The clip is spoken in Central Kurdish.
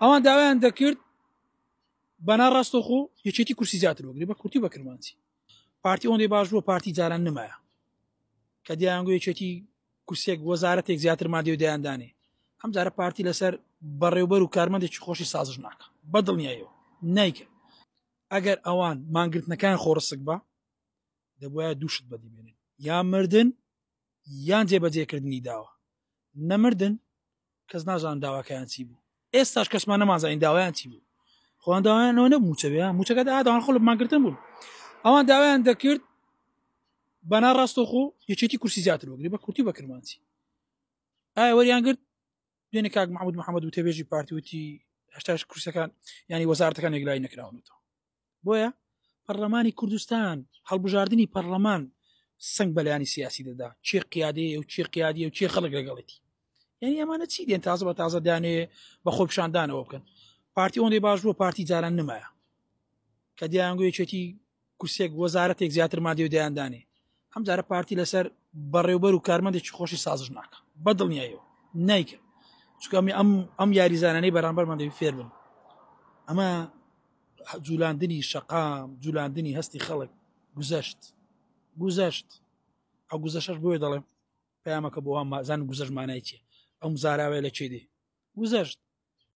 ئەوان داوایان دەکرد بەنا ڕاستەخۆ یەکێتی کورسی زیاتر وەگری بە کورتی بە کرمانچی پارتی ئەوەندەی باش بووە پارتی جاران نمایە کە دییانگو یەکێتی کورسێک وەزارەتێک زیاتر مادێ و دەیاندانێ ئەم جارە پارتی لەسەر بەڕێوبەر و کارمەندێکی خۆشی سازش ناکە بە دڵنیایەوە نیکە ئەگەر ئەوان مانگرتنەکان خۆڕسک بە دەبواە دووشت بەدیبێنن یان مردن یان جێبەجێکردنی داوە نەمردن کەس ناژان داواکەیان چی بوو ئێستاش کەسمان نەمازانین داوایان چی بوو خۆیان داوایانەوە نەبووچەوەیان موچەکە داوان خۆ مانگرتن بوون ئەوان داوایان دەکرد بەنا ڕاستەخۆ یەکێتی کورسی زیاتر وەگری بە کورتی بە کرمانچی ئایا وەریان گرت دوێنێ کاک محەممەد محەممەد و تێبێژی پارتیوتی هەشتاش کورسەکان ینی وەزارەتەکان یەکلای نەکراونەوە بۆیە پەرلەمانی کوردستان هەڵبژاردننی پەرلەمان سنگ بەلایانی سیاسی دەدا چێ قیادەیە و چێ قیادی و چێ خەڵک لەگەڵێتی یعنی ئەمانە چی دێن تازە بە تازە دانێ بە خۆپشاندانەوە بکەن پارتی ئەوەندەی باش بووە پارتی جاران نمایە کە دییانگو یەکێتی کورسێک وەزارەتێک زیاتر مادێ و دەیاندانێ ئەم جارە پارتی لەسەر بەڕێوبەر و کارمەندێکی خۆشی سازش ناکە بە دڵنیایەوە نیکە چکەمی ئەم یاریزانانەی بەرامبەرمان دەوی فێر بن ئەمە جولاندنی شەقام جولاندنی هەستی خەڵک گوزەشت ئەو گوزەشەش بۆیە دەڵێم پەیامەکە بۆ ئەم مازان گوزەش مانای چیە ئەم زاراوێ لە چێ دێ گوزەشت